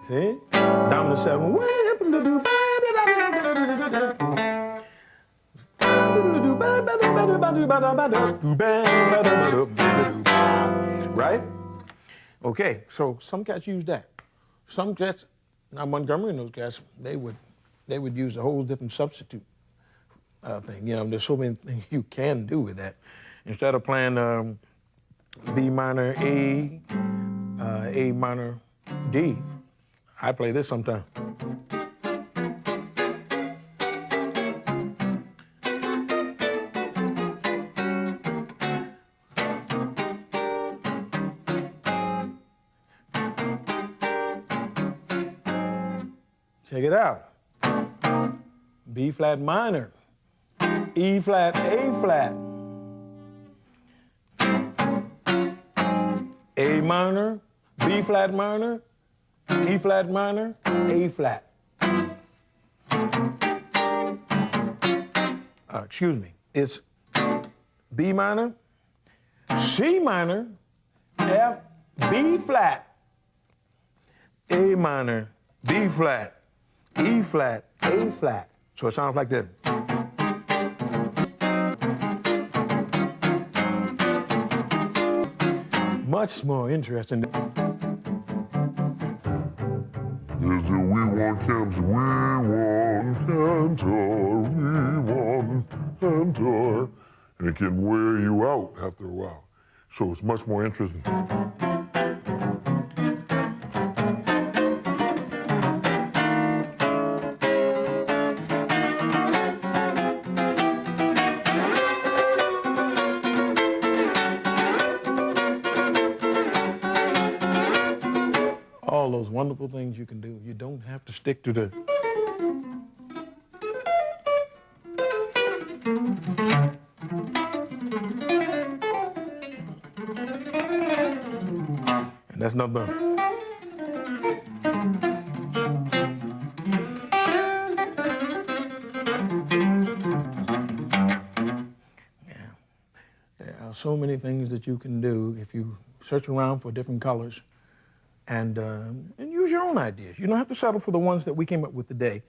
See? Dominant 7. Right? Okay, so some cats use that. Some cats, now Montgomery and those cats, they would use a whole different substitute thing. You know, there's so many things you can do with that. Instead of playing B minor, A minor, D, I play this sometimes. Check it out. B flat minor, E flat, A flat, A minor, B flat minor, E flat minor, A flat. Excuse me, it's B minor, C minor, F, B flat, A minor, B flat, E flat, A flat. So it sounds like this. Much more interesting. We want Cantor, we want Cantor. And it can wear you out after a while. So it's much more interesting. All those wonderful things you can do. You don't have to stick to the... And that's not bad. Yeah. There are so many things that you can do if you search around for different colors. And use your own ideas. You don't have to settle for the ones that we came up with today.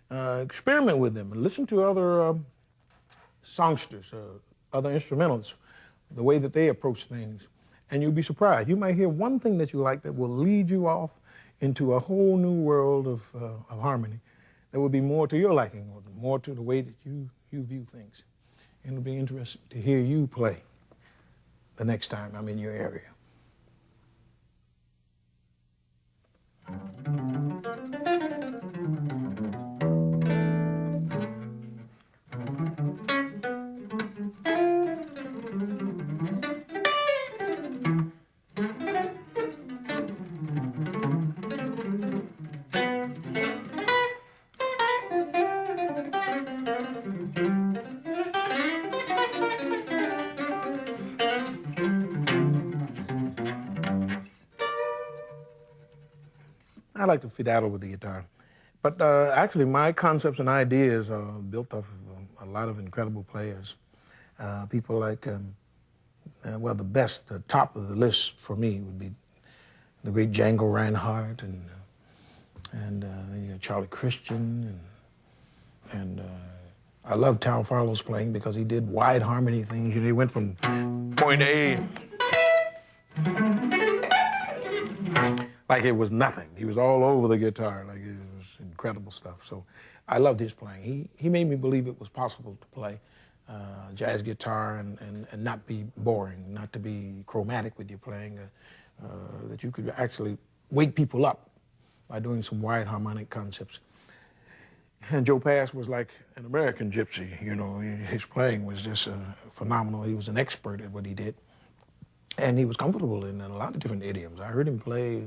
Experiment with them and listen to other songsters, other instrumentalists, the way that they approach things, and you'll be surprised. You might hear one thing that you like that will lead you off into a whole new world of harmony that will be more to your liking, or more to the way that you view things. And it'll be interesting to hear you play the next time I'm in your area. I like to fiddle with the guitar. But actually, my concepts and ideas are built off of a lot of incredible players. People like, well, the top of the list for me would be the great Django Reinhardt, and then you got Charlie Christian, and I love Tal Farlow's playing because he did wide harmony things. You know, he went from point A like it was nothing. He was all over the guitar, like it was incredible stuff. So I loved his playing. He made me believe it was possible to play jazz guitar and not be boring, not to be chromatic with your playing, that you could actually wake people up by doing some wide harmonic concepts. And Joe Pass was like an American gypsy, you know. His playing was just phenomenal. He was an expert at what he did. And he was comfortable in a lot of different idioms. I heard him play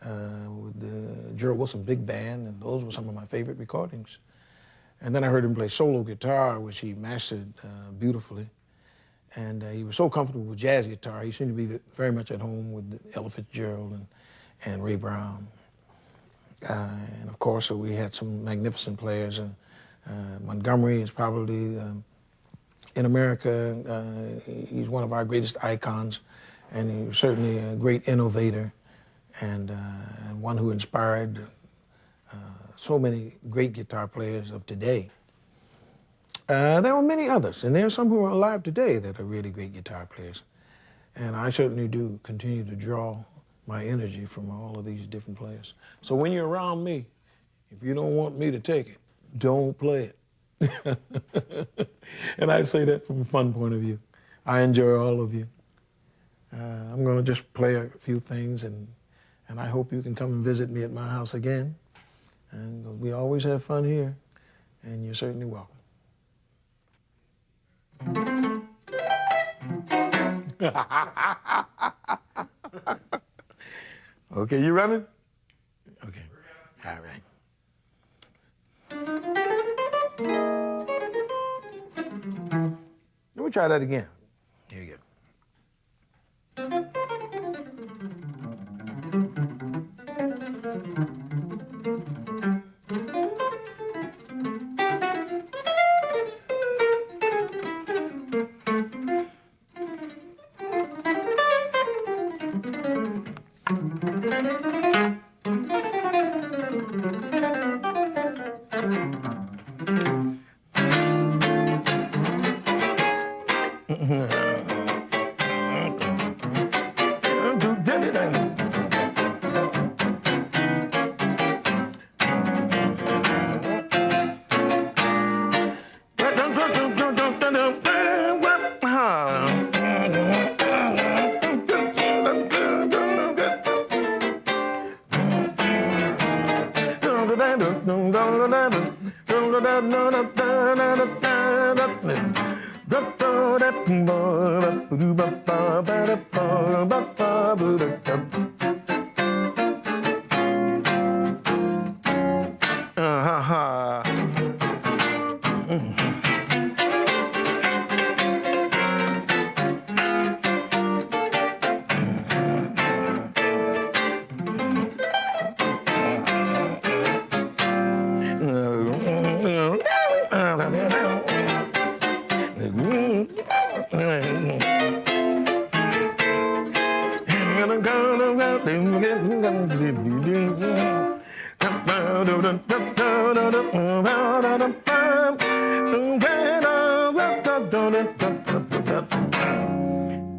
with the Gerald Wilson Big Band, and those were some of my favorite recordings. And then I heard him play solo guitar, which he mastered beautifully. And he was so comfortable with jazz guitar. He seemed to be very much at home with Ella Fitzgerald and Ray Brown. And of course, we had some magnificent players. And Montgomery is probably, in America, he's one of our greatest icons. And he was certainly a great innovator. and one who inspired so many great guitar players of today. There were many others, and there are some who are alive today that are really great guitar players. And I certainly do continue to draw my energy from all of these different players. So when you're around me, if you don't want me to take it, don't play it. And I say that from a fun point of view. I enjoy all of you. I'm going to just play a few things, and I hope you can come and visit me at my house again. And we always have fun here, and you're certainly welcome. Okay, you running? Okay, all right. Let me try that again. Here you go.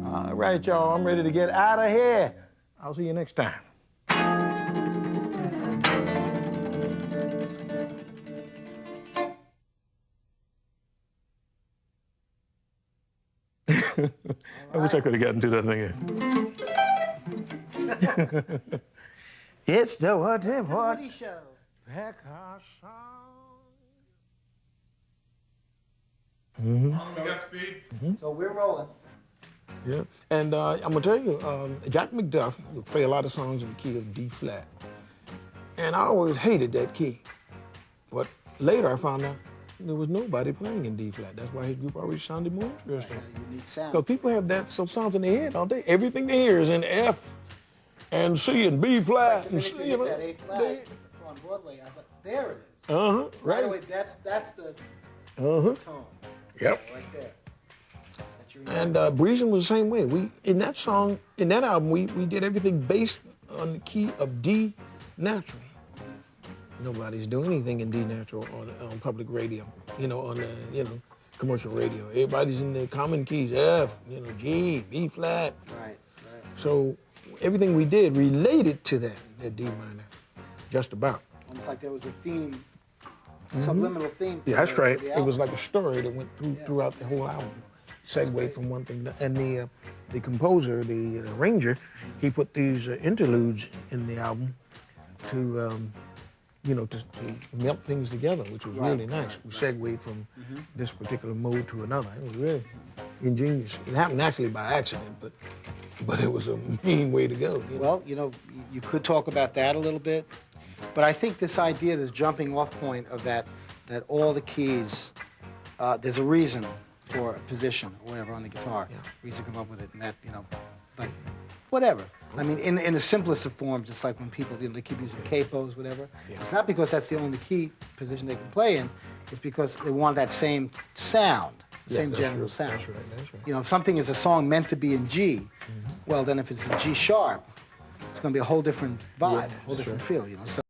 All right, y'all, I'm ready to get out of here. I'll see you next time. I wish I could have gotten to that thing. It's the Woody Show. You got speed? So we're rolling. Yeah, and I'm gonna tell you, Jack McDuff would play a lot of songs in the key of D flat, and I always hated that key. But later I found out there was nobody playing in D flat. That's why his group always sounded more interesting. Unique sound. Because people have that some sounds in their head all day. Everything they hear is in F and C and B flat. The minute you hit that A flat on Broadway, I was like, there it is. Right Right away, that's the tone. Yep. Right there. That's your And Breezin' was the same way. In that album, we did everything based on the key of D natural. Nobody's doing anything in D natural on public radio, on the, commercial radio. Everybody's in the common keys, F, G, B flat. Right. So everything we did related to that D minor, just about. Almost like there was a theme, subliminal theme. Yeah, that's right. The It was album. like a story that went throughout the whole album. Segued from one thing, and the composer, the arranger, he put these interludes in the album to melt things together, which was really nice. We segued from this particular mode to another. It was really ingenious. It happened actually by accident, but it was a mean way to go. Well, you could talk about that a little bit, but I think this idea, this jumping off point of that all the keys, there's a reason for a position or whatever on the guitar. Yeah. Reason to come up with it, and that, like, whatever. I mean, in the simplest of forms, it's like when people, they keep using capos, whatever. Yeah. It's not because that's the only key position they can play in. It's because they want that same sound, the same general sound. That's right. If something is a song meant to be in G, well, then if it's in G sharp, it's going to be a whole different vibe, Yeah, whole different feel, you know. So